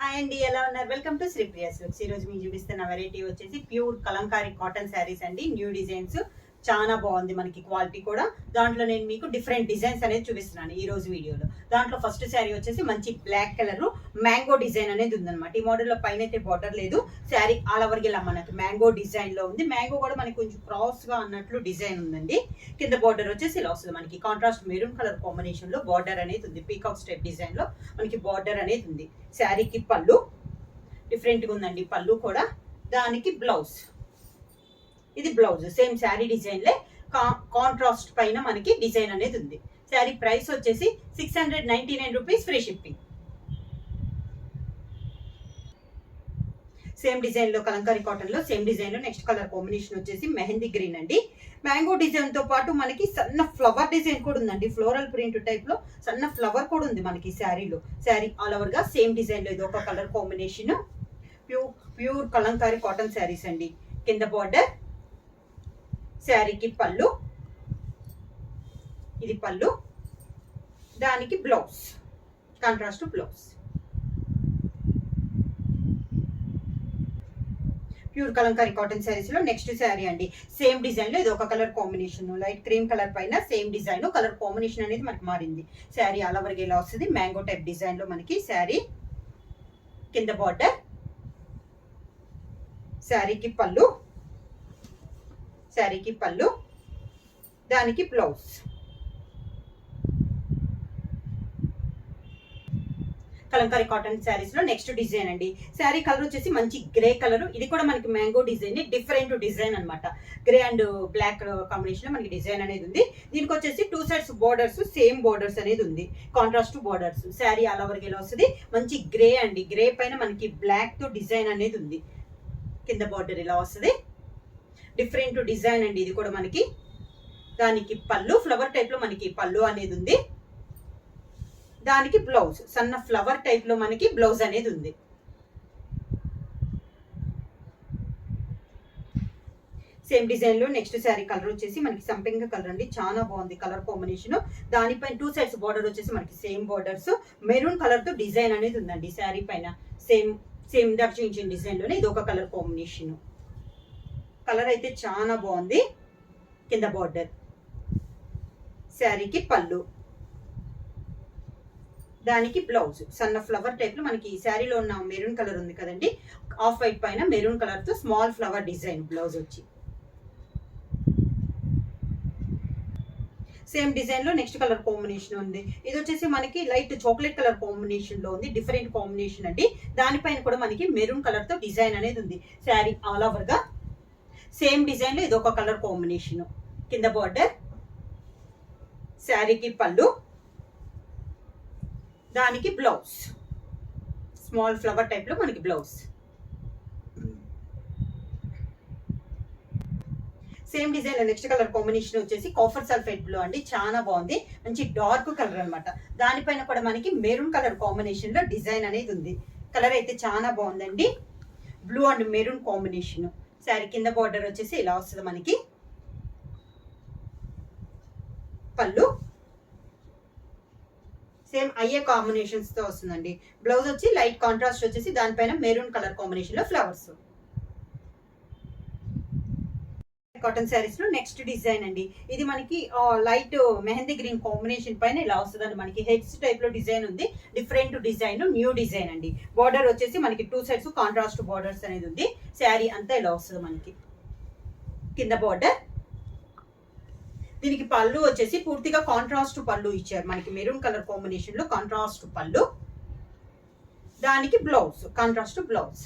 Hi అండి, ఎలా ఉన్నారు? Welcome to Sripriya's looks. ఈ రోజు మీకు చూపిస్తున్న వెరైటీ వచ్చేసి ప్యూర్ కలంకారీ కాటన్ శారీస్ అండి. న్యూ డిజైన్స్, చాలా బాగుంది మనకి క్వాలిటీ కూడా. దాంట్లో నేను మీకు డిఫరెంట్ డిజైన్స్ అనేది చూపిస్తున్నాను ఈ రోజు వీడియోలో. దాంట్లో ఫస్ట్ శారీ వచ్చేసి మంచి బ్లాక్ కలర్ మ్యాంగో డిజైన్ అనేది ఉందన్నమాట. ఈ మోడల్లో పైన అయితే బార్డర్ లేదు, శారీ ఆల్ ఓవర్ ఇలా మనకి మ్యాంగో డిజైన్ లో ఉంది. మ్యాంగో కూడా మనకి కొంచెం క్రాస్ గా అన్నట్లు డిజైన్ ఉందండి. కింద బార్డర్ వచ్చేసి ఇలా వస్తుంది మనకి. కాంట్రాస్ట్ మెరూన్ కలర్ కాంబినేషన్ లో బార్డర్ అనేది ఉంది. పీకాక్ స్టెప్ డిజైన్ లో మనకి బార్డర్ అనేది ఉంది. శారీకి పళ్ళు డిఫరెంట్గా ఉందండి. పళ్ళు కూడా, దానికి బ్లౌజ్, ఇది బ్లౌజ్ సేమ్ శారీ డిజైన్లే కాంట్రాస్ట్ పైన మనకి డిజైన్ అనేది ఉంది. శారీ ప్రైస్ వచ్చేసి 699 rupees, free shipping. Same design లో కలంకారీ కాటన్ లో సేమ్ డిజైన్ లో నెక్స్ట్ కలర్ కాంబినేషన్ వచ్చేసి మెహందీ గ్రీన్ అండి. మ్యాంగో డిజైన్ తో పాటు మనకి సన్న ఫ్లవర్ డిజైన్ కూడా ఉందండి. ఫ్లోరల్ ప్రింట్ టైప్ లో సన్న ఫ్లవర్ కూడా ఉంది మనకి శారీలో. శారీ ఆల్ ఓవర్ గా సేమ్ డిజైన్ లో ఇది ఒక colour combination. Pure Kalamkari cotton saris అండి. కింద బార్డర్, శారీకి పళ్ళు, ఇది పళ్ళు, దానికి blouse, contrast blouse. Pure Kalamkari cotton saris లో నెక్స్ట్ శారీ అండి. సేమ్ డిజైన్ లో ఇది ఒక colour combination, light cream colour పైన సేమ్ డిజైన్ కలర్ కాంబినేషన్ అనేది మనకి మారింది. శారీ ఆల్ ఓవర్ ఇలా వస్తుంది మ్యాంగో టైప్ డిజైన్ లో మనకి శారీ. కింద బార్డర్, శారీకి పళ్ళు, శారీకి పళ్ళు, దానికి బ్లౌజ్. కలంకారీ కాటన్ శారీస్ లో నెక్స్ట్ డిజైన్ అండి. శారీ కలర్ వచ్చేసి మంచి గ్రే కలర్. ఇది కూడా మనకి మ్యాంగో డిజైన్, డిఫరెంట్ డిజైన్ అనమాట. గ్రే అండ్ బ్లాక్ కాంబినేషన్ లో మనకి డిజైన్ అనేది ఉంది. దీనికి వచ్చేసి 2 సైడ్స్ బోర్డర్స్, సేమ్ బోర్డర్స్ అనేది ఉంది, contrast borders. Sari all over ఇలా వస్తుంది మంచి గ్రే అండి. గ్రే పైన మనకి బ్లాక్ తో డిజైన్ అనేది ఉంది. కింద బార్డర్ ఇలా వస్తుంది, డిఫరెంట్ డిజైన్ అండి ఇది కూడా మనకి. దానికి పళ్ళు ఫ్లవర్ టైప్ లో మనకి పళ్ళు అనేది ఉంది. దానికి బ్లౌజ్ సన్న ఫ్లవర్ టైప్ లో మనకి బ్లౌజ్ అనేది ఉంది. సేమ్ డిజైన్ లో నెక్స్ట్ శారీ కలర్ వచ్చేసి మనకి సంపింగ కలర్ అండి. చాలా బాగుంది కలర్ కాంబినేషన్. దానిపైన 2 సైడ్స్ బార్డర్ వచ్చేసి మనకి సేమ్ బార్డర్స్, మెరూన్ కలర్ తో డిజైన్ అనేది ఉందండి. శారీ పైన సేమ్ దాకా చూపించిన డిజైన్ లోనే ఇది ఒక కలర్ కాంబినేషన్. కలర్ అయితే చాలా బాగుంది. కింద బార్డర్, శారీకి పళ్ళు, దానికి బ్లౌజ్ సన్న ఫ్లవర్ టైప్ లో మనకి శారీలో ఉన్న మెరూన్ కలర్ ఉంది కదండి, ఆఫ్ వైట్ పైన మెరూన్ కలర్ తో స్మాల్ ఫ్లవర్ డిజైన్ బ్లౌజ్ వచ్చి. సేమ్ డిజైన్ లో నెక్స్ట్ కలర్ కాంబినేషన్ ఉంది. ఇది వచ్చేసి మనకి లైట్ చాక్లెట్ కలర్ కాంబినేషన్ లో ఉంది, డిఫరెంట్ కాంబినేషన్ అండి. దానిపైన కూడా మనకి మెరూన్ కలర్ తో డిజైన్ అనేది ఉంది. శారీ ఆల్ ఓవర్ గా సేమ్ డిజైన్ లో ఇది ఒక కలర్ కాంబినేషన్. కింద బార్డర్, శారీకి పళ్ళు, దానికి బ్లౌజ్ స్మాల్ ఫ్లవర్ టైప్ లో మనకి బ్లౌజ్. సేమ్ డిజైన్ లో నెక్స్ట్ కలర్ కాంబినేషన్ వచ్చేసి కాఫర్ సల్ఫేట్ బ్లూ అండి. చాలా బాగుంది, మంచి డార్క్ కలర్ అనమాట. దానిపైన కూడా మనకి మెరూన్ కలర్ కాంబినేషన్ లో డిజైన్ అనేది ఉంది. కలర్ అయితే చాలా బాగుందండి, blue and maroon combination. Sari కింద బార్డర్ వచ్చేసి ఇలా వస్తుంది మనకి. పళ్ళు సేమ్ అయ్యే కాంబినేషన్స్ తో వస్తుందండి. బ్లౌజ్ వచ్చి లైట్ కాంట్రాస్ట్ వచ్చేసి దానిపైన మెరూన్ కలర్ కాంబినేషన్ లో ఫ్లవర్స్. కాటన్ శారీస్ లో నెక్స్ట్ డిజైన్ అండి. ఇది మనకి లైట్ మెహందీ గ్రీన్ కాంబినేషన్ పైన ఇలా వస్తుందండి. మనకి హెడ్స్ టైప్ లో డిజైన్ ఉంది, డిఫరెంట్ డిజైన్, న్యూ డిజైన్ అండి. బార్డర్ వచ్చేసి మనకి 2 సైడ్స్ కాంట్రాస్ట్ బార్డర్స్ అనేది ఉంది. శారీ అంతా ఇలా వస్తుంది మనకి. కింద బార్డర్, దీనికి పళ్ళు వచ్చేసి పూర్తిగా కాంట్రాస్ట్ పళ్ళు ఇచ్చారు మనకి. మెరూన్ కలర్ కాంబినేషన్ లో కాంట్రాస్ట్ పళ్ళు, దానికి blouse contrast blouse.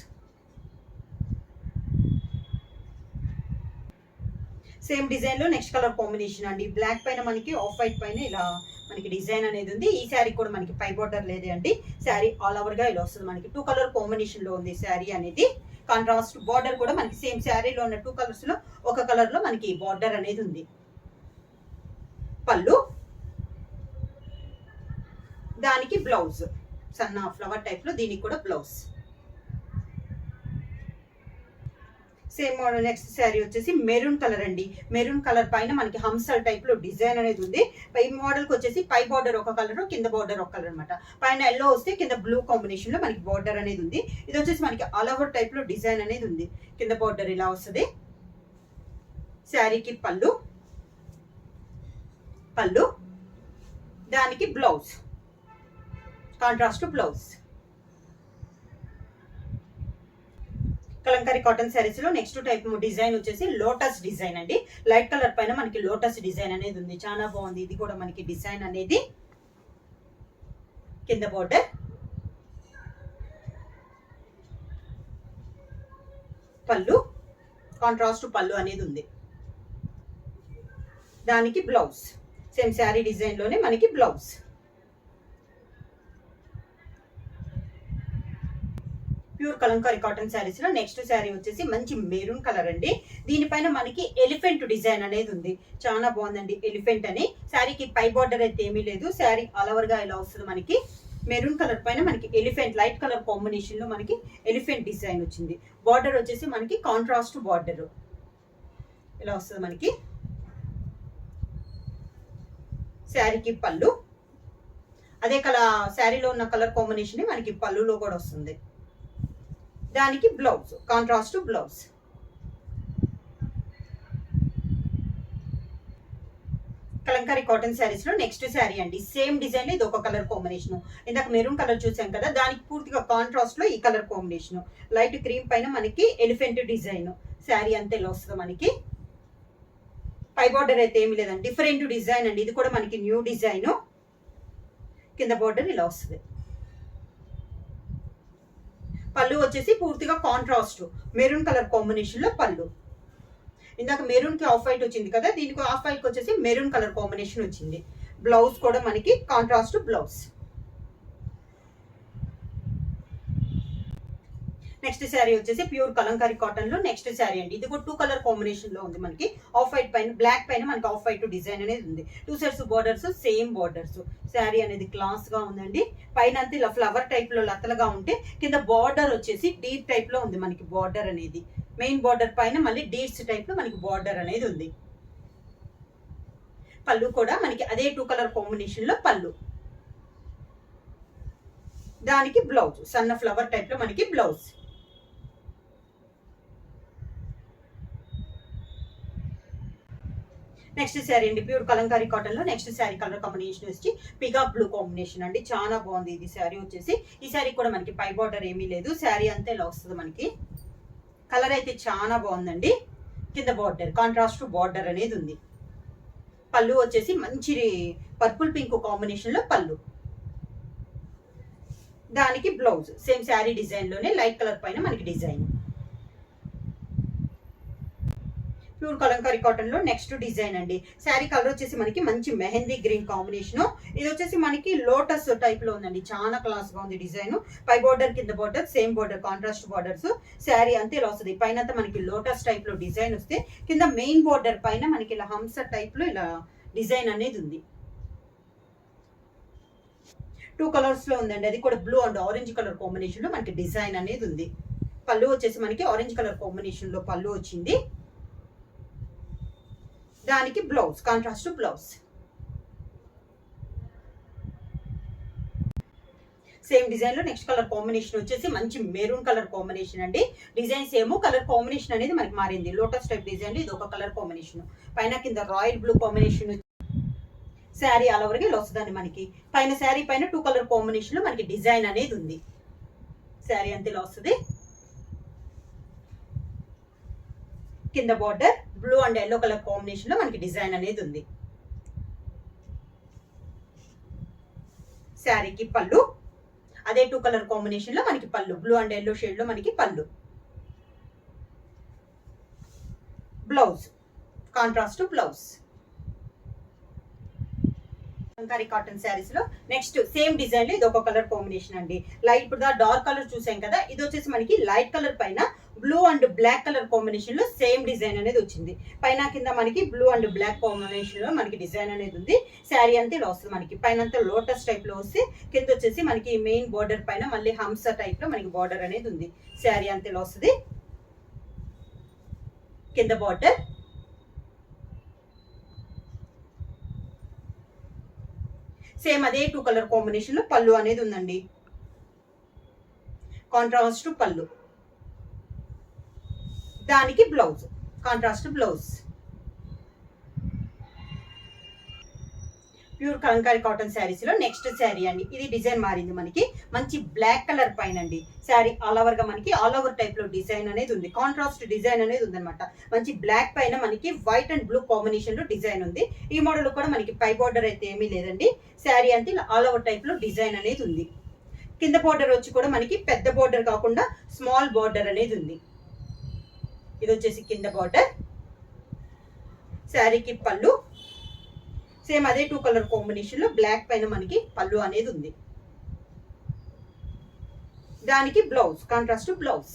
Same design లో నెక్స్ట్ కలర్ కాంబినేషన్ అండి. బ్లాక్ పైన మనకి ఆఫ్ వైట్ పైన ఇలా మనకి డిజైన్ అనేది ఉంది. ఈ శారీ కూడా మనకి పై బార్డర్ లేదే అండి. శారీ ఆల్ ఓవర్ గా ఇలా వస్తుంది మనకి. 2 కలర్ కాంబినేషన్ లో ఉంది శారీ అనేది. కాంట్రాస్ట్ బార్డర్ కూడా మనకి సేమ్ శారీలో ఉన్న 2 కలర్స్ లో ఒక కలర్ లో మనకి బార్డర్ అనేది ఉంది. పళ్ళు, దానికి బ్లౌజ్ సన్న ఫ్లవర్ టైప్ లో, దీనికి కూడా blouse. Same model next sari వచ్చేసి మెరూన్ కలర్ అండి. మెరూన్ కలర్ పైన మనకి హంసల్ టైప్ లో డిజైన్ అనేది ఉంది. ఈ మోడల్ కి వచ్చేసి పై బార్డర్ ఒక కలర్, కింద బార్డర్ ఒక కలర్ అనమాట. పైన ఎల్లో వస్తే కింద బ్లూ కాంబినేషన్ లో మనకి బార్డర్ అనేది ఉంది. ఇది వచ్చేసి మనకి ఆల్ ఓవర్ టైప్ లో డిజైన్ అనేది ఉంది. కింద బార్డర్ ఇలా వస్తుంది. శారీకి పళ్ళు, దానికి blouse, contrast blouse. Kalamkari cotton saris లో నెక్స్ట్ టైప్ డిజైన్ వచ్చేసి లోటస్ డిజైన్ అండి. లైట్ కలర్ పైన మనకి లోటస్ డిజైన్ అనేది ఉంది. చాలా బాగుంది. ఇది కూడా మనకి డిజైన్ అనేది. కింద బోర్డర్, పళ్ళు, కాంట్రాస్ట్ పళ్ళు అనేది ఉంది. దానికి బ్లౌజ్ సేమ్ శారీ డిజైన్ లోనే మనకి blouse. Pure Kalamkari cotton saris లో నెక్స్ట్ శారీ వచ్చేసి మంచి మెరూన్ కలర్ అండి. దీనిపైన మనకి ఎలిఫెంట్ డిజైన్ అనేది ఉంది. చాలా బాగుందండి ఎలిఫెంట్ అని. శారీకి పై బార్డర్ అయితే ఏమీ లేదు. శారీ ఆల్ ఓవర్ గా ఇలా వస్తుంది. మనకి మెరూన్ కలర్ పైన మనకి ఎలిఫెంట్ లైట్ కలర్ కాంబినేషన్ లో మనకి ఎలిఫెంట్ డిజైన్ వచ్చింది. బార్డర్ వచ్చేసి మనకి కాంట్రాస్ట్ బార్డర్ ఇలా వస్తుంది. మనకి శారీకి పళ్ళు, అదే కలర్ శారీలో ఉన్న కలర్ కాంబినేషన్ మనకి పళ్ళులో కూడా వస్తుంది. దానికి blouse, contrast blouse. Kalamkari cotton saris లో నెక్స్ట్ శారీ అండి. సేమ్ డిజైన్ లో ఇది ఒక కలర్ కాంబినేషన్. ఇందాక మెరూన్ కలర్ చూసాం కదా, దానికి పూర్తిగా కాంట్రాస్ట్ లో ఈ కలర్ కాంబినేషన్. లైట్ క్రీమ్ పైన మనకి ఎలిఫెంట్ డిజైన్. శారీ అంతే ఇలా వస్తుంది. మనకి పై బార్డర్ అయితే ఏమి లేదండి, డిఫరెంట్ డిజైన్ అండి. ఇది కూడా మనకి న్యూ డిజైన్. కింద బార్డర్ ఇలా వస్తుంది. పళ్ళు వచ్చేసి పూర్తిగా కాంట్రాస్ట్ మెరూన్ కలర్ కాంబినేషన్ లో పళ్ళు. ఇందాక మెరూన్ కి ఆఫ్ వైట్ వచ్చింది కదా, దీనికి ఆఫ్ వైట్ కి వచ్చేసి మెరూన్ కలర్ కాంబినేషన్ వచ్చింది. బ్లౌజ్ కూడా మనకి కాంట్రాస్ట్ బ్లౌజ్. నెక్స్ట్ శారీ వచ్చేసి ప్యూర్ కలంకారీ కాటన్ లో నెక్స్ట్ శారీ అండి. ఇది కూడా 2 కలర్ కాంబినేషన్ లో ఉంది. మనకి ఆఫ్ వైట్ పైన బ్లాక్ పైన మనకి ఆఫ్ వైట్ డిజైన్ అనేది ఉంది. 2 sides borders, same borders. Sari అనేది క్లాస్ గా ఉందండి. పైన అంతా ఇలా ఫ్లవర్ టైప్ లో లతలుగా ఉంటే, కింద బార్డర్ వచ్చేసి డీప్ టైప్ లో ఉంది. మనకి బార్డర్ అనేది మెయిన్ బార్డర్ పైన మళ్ళీ డీట్స్ టైప్ లో మనకి బార్డర్ అనేది ఉంది. పళ్ళు కూడా మనకి అదే 2 కలర్ కాంబినేషన్ లో పళ్ళు. దానికి బ్లౌజ్ సన్న ఫ్లవర్ టైప్ లో మనకి బ్లౌజ్. నెక్స్ట్ శారీ అండి. ప్యూర్ కలంకారీ కాటన్ లో నెక్స్ట్ శారీ కలర్ కాంబినేషన్ వచ్చి పికాక్ బ్లూ కాంబినేషన్ అండి. చాలా బాగుంది ఇది శారీ వచ్చేసి. ఈ శారీ కూడా మనకి పై బార్డర్ ఏమీ లేదు. శారీ అంతే ఇలా వస్తుంది. మనకి కలర్ అయితే చాలా బాగుందండి. కింద బార్డర్ కాంట్రాస్ట్ బార్డర్ అనేది ఉంది. పళ్ళు వచ్చేసి మంచి పర్పుల్ పింక్ కాంబినేషన్ లో పళ్ళు. దానికి బ్లౌజ్ సేమ్ శారీ డిజైన్ లోనే లైట్ కలర్ పైన మనకి డిజైన్. ప్యూర్ కలంకారీ కాటన్ లో నెక్స్ట్ డిజైన్ అండి. శారీ కలర్ వచ్చేసి మనకి మంచి మెహందీ గ్రీన్ కాంబినేషన్. ఇది వచ్చేసి మనకి లోటస్ టైప్ లో ఉందండి. చాలా క్లాస్ గా ఉంది డిజైన్. పై బార్డర్, కింద border, same border, contrast borders. Sari అంతే ఇలా వస్తుంది. పైన మనకి లోటస్ టైప్ లో డిజైన్ వస్తే, కింద మెయిన్ బార్డర్ పైన మనకి ఇలా హంస టైప్ లో ఇలా డిజైన్ అనేది ఉంది. 2 కలర్స్ లో ఉందండి. అది కూడా blue and orange colour combination లో మనకి డిజైన్ అనేది ఉంది. పళ్ళు వచ్చేసి మనకి ఆరెంజ్ కలర్ కాంబినేషన్ లో పళ్ళు వచ్చింది. దానికి blouse contrast blouse. Same design లో నెక్స్ట్ కలర్ కాంబినేషన్ వచ్చేసి మంచి మెరూన్ కలర్ కాంబినేషన్ అండి. డిజైన్ సేమ్, కలర్ కాంబినేషన్ అనేది మనకి మారింది. లోటస్ టైప్ డిజైన్ లో ఇది ఒక కలర్ కాంబినేషన్. పైన కింద royal blue combination. Sari all over గా ఇలా వస్తుందండి. మనకి పైన శారీ పైన 2 కలర్ కాంబినేషన్ లో మనకి డిజైన్ అనేది ఉంది. శారీ అంతే ఇలా వస్తుంది. కింద border blue and yellow colour combination లో మనకి డిజైన్ అనేది ఉంది. శారీకి పళ్ళు అదే 2 కలర్ కాంబినేషన్ లో మనకి పళ్ళు, బ్లూ అండ్ ఎల్లో షేడ్ లో మనకి పళ్ళు. Blouse contrast blouse. Kalamkari cotton saris లో నెక్స్ట్ సేమ్ డిజైన్ లో ఇది ఒక కలర్ కాంబినేషన్ అండి. లైట్ ఇప్పుడు డార్క్ కలర్ చూసాం కదా, ఇది వచ్చేసి మనకి లైట్ కలర్ పైన blue and black colour combination లో సేమ్ డిజైన్ అనేది వచ్చింది. పైన కింద మనకి బ్లూ అండ్ బ్లాక్ కాంబినేషన్ లో మనకి డిజైన్ అనేది ఉంది. శారీ అంతా ఇలా వస్తుంది. మనకి పైన అంతా లోటస్ టైప్ లో వస్తే, కింద వచ్చేసి మనకి మెయిన్ బార్డర్ పైన మళ్ళీ హంస టైప్ లో మనకి బార్డర్ అనేది ఉంది. శారీ అంతా ఇలా వస్తుంది. కింద బార్డర్, సేమ్ అదే 2 కలర్ కాంబినేషన్ లో పళ్ళు అనేది ఉందండి. కాంట్రాస్ట్ పళ్ళు, దానికి blouse, contrast blouse. Pure Kalamkari cotton saris లో నెక్స్ట్ శారీ అండి. ఇది డిజైన్ మారింది మనకి, మంచి బ్లాక్ కలర్ పైన అండి. శారీ ఆల్ ఓవర్ గా మనకి ఆల్ ఓవర్ టైప్ లో డిజైన్ అనేది ఉంది, కాంట్రాస్ట్ డిజైన్ అనేది ఉందన్నమాట. మంచి బ్లాక్ పైన మనకి వైట్ అండ్ బ్లూ కాంబినేషన్ లో డిజైన్ ఉంది. ఈ మోడల్ కూడా మనకి పై బార్డర్ అయితే ఏమీ లేదండి. శారీ అంతే ఆల్ ఓవర్ టైప్ లో డిజైన్ అనేది ఉంది. కింద బార్డర్ వచ్చి కూడా మనకి పెద్ద బార్డర్ కాకుండా స్మాల్ బార్డర్ అనేది ఉంది. ఇది వచ్చేసి కింద బార్డర్, శారీకి పళ్ళు, సేమ్ అదే 2 కలర్ కాంబినేషన్ లో బ్లాక్ పైన మనకి పళ్ళు అనేది ఉంది. దానికి blouse, contrast blouse.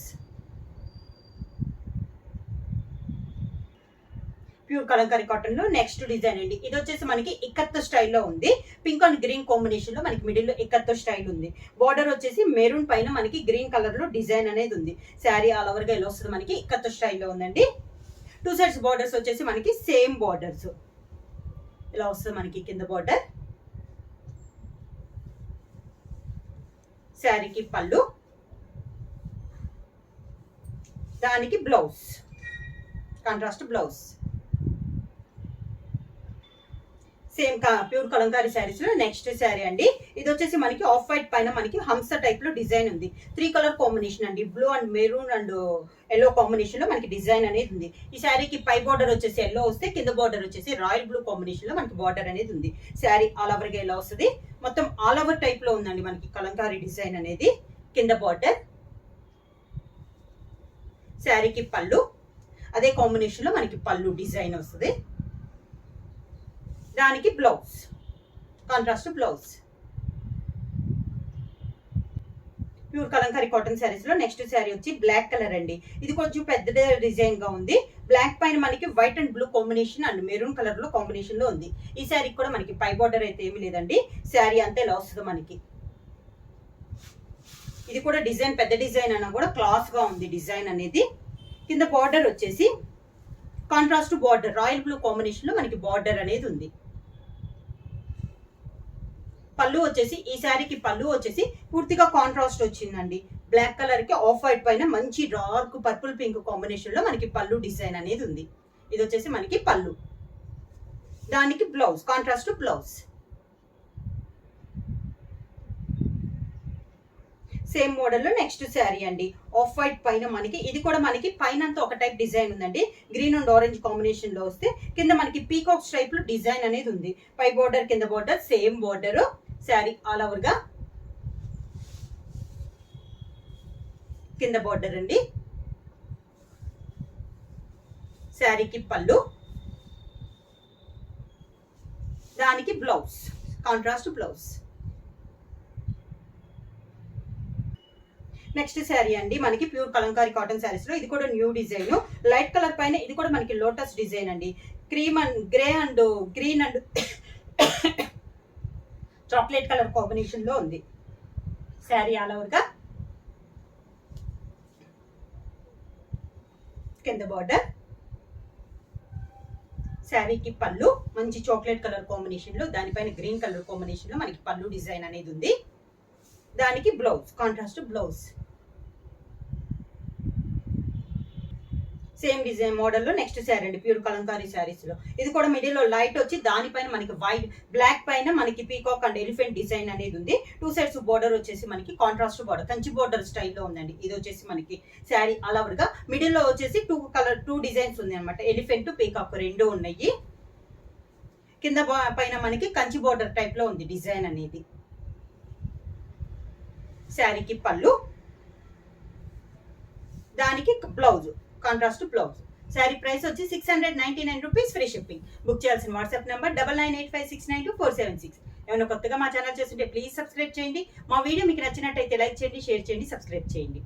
Pure Kalamkari cotton లో నెక్స్ట్ డిజైన్ అండి. ఇది వచ్చేసి మనకి ఇక్కత్ స్టైల్లో ఉంది. పింక్ అండ్ గ్రీన్ కాంబినేషన్ లో మనకి మిడిల్ లో ఇక్కత్ స్టైల్ ఉంది. బార్డర్ వచ్చేసి మెరూన్ పైన మనకి గ్రీన్ కలర్ లో డిజైన్ అనేది ఉంది. శారీ ఆల్ ఓవర్ గా ఇలా వస్తుంది మనకి, ఇక్కత్ స్టైల్లో ఉందండి. 2 సైడ్స్ బార్డర్స్ వచ్చేసి మనకి సేమ్ బార్డర్స్ ఇలా వస్తుంది మనకి. కింద బార్డర్, శారీకి పళ్ళు, దానికి blouse, contrast blouse. Same pure Kalamkari saris లో నెక్స్ట్ శారీ అండి. ఇది వచ్చేసి మనకి ఆఫ్ వైట్ పైన మనకి హంస టైప్ లో డిజైన్ ఉంది. 3 కలర్ కాంబినేషన్ అండి, blue and maroon and yellow combination లో మనకి డిజైన్ అనేది ఉంది. ఈ శారీకి పై బార్డర్ వచ్చేసి ఎల్లో వస్తే, కింద బార్డర్ వచ్చేసి రాయల్ బ్లూ కాంబినేషన్ లో మనకి బార్డర్ అనేది ఉంది. శారీ ఆల్ ఓవర్ గా ఎలా వస్తుంది, మొత్తం ఆల్ ఓవర్ టైప్ లో ఉందండి మనకి కలంకారీ డిజైన్ అనేది. కింద బార్డర్, శారీకి పళ్ళు, అదే కాంబినేషన్ లో మనకి పళ్ళు డిజైన్ వస్తుంది. దానికి blouse, contrast blouse. Pure Kalamkari cotton saris లో నెక్స్ట్ శారీ వచ్చి బ్లాక్ కలర్ అండి. ఇది కొంచెం పెద్ద డిజైన్ గా ఉంది. బ్లాక్ పైన మనకి white and blue combination and maroon colour లో కాంబినేషన్ లో ఉంది. ఈ శారీకి కూడా మనకి పై బార్డర్ అయితే ఏమీ లేదండి. శారీ అంతే ఇలా వస్తుంది మనకి. ఇది కూడా డిజైన్ పెద్ద డిజైన్ అన్నా కూడా క్లాస్ గా ఉంది డిజైన్ అనేది. కింద బార్డర్ వచ్చేసి contrast border, royal blue combination లో మనకి బార్డర్ అనేది ఉంది. పళ్ళు వచ్చేసి ఈ శారీకి పళ్ళు వచ్చేసి పూర్తిగా కాంట్రాస్ట్ వచ్చిందండి. బ్లాక్ కలర్ కి ఆఫ్ వైట్ పైన మంచి డార్క్ పర్పుల్ పింక్ కాంబినేషన్ లో మనకి పళ్ళు డిజైన్ అనేది ఉంది. ఇది వచ్చేసి మనకి పళ్ళు, దానికి blouse, contrast blouse. Same model లో నెక్స్ట్ శారీ అండి. ఆఫ్ వైట్ పైన మనకి, ఇది కూడా మనకి పైన అంతా ఒక టైప్ డిజైన్ ఉందండి. గ్రీన్ అండ్ ఆరెంజ్ కాంబినేషన్ లో వస్తే కింద మనకి పీకాక్స్ టైప్ లో డిజైన్ అనేది ఉంది. పై బార్డర్, కింద border same border. Sari all over గా కింద బార్డర్ అండి. శారీకి పళ్ళు, దానికి blouse, contrast blouse. Next sari అండి మనకి ప్యూర్ కలంకారీ కాటన్ శారీస్ లో ఇది కూడా న్యూ డిజైన్. లైట్ కలర్ పైన ఇది కూడా మనకి లోటస్ డిజైన్ అండి. Cream and grey and green and chocolate colour combination లో ఉంది. శారీ ఆల్ ఓవర్ గా కింద బార్డర్, శారీకి పళ్ళు మంచి చాక్లెట్ కలర్ కాంబినేషన్ లో, దానిపైన గ్రీన్ కలర్ కాంబినేషన్ లో మనకి పళ్ళు డిజైన్ అనేది ఉంది. దానికి blouse, contrast blouse. Same design model లో నెక్స్ట్ శారీ అండి ప్యూర్ కలంకారీ శారీస్ లో. ఇది కూడా మిడిల్ లో లైట్ వచ్చి దానిపైన మనకి వైట్ బ్లాక్ పైన మనకి పీకాక్ అండ్ ఎలిఫెంట్ డిజైన్ అనేది ఉంది. 2 సైడ్స్ బార్డర్ వచ్చేసి మనకి కాంట్రాస్ట్ బార్డర్, కంచి బార్డర్ స్టైల్లో ఉందండి. ఇది వచ్చేసి మనకి శారీ ఆల్ ఓవర్ గా మిడిల్ లో వచ్చేసి 2 డిజైన్స్ ఉంది అనమాట. ఎలిఫెంట్, పీకాక్ రెండు ఉన్నాయి. కింద పైన మనకి కంచి బార్డర్ టైప్ లో ఉంది డిజైన్ అనేది. శారీకి పళ్ళు, దానికి blouse, contrast blouse. Sari price వచ్చి 699 రూపీస్, ఫ్రీ షిప్పింగ్. బుక్ చేయాల్సిన వాట్సాప్ నెంబర్ 9985692476. ఏమైనా కొత్తగా మా ఛానల్ చేస్తుంటే ప్లీజ్ సబ్స్క్రైబ్ చేయండి. మా వీడియో మీకు నచ్చినట్టయితే లైక్ చేయండి, షేర్ చేయండి, సబ్స్క్రైబ్ చేయండి.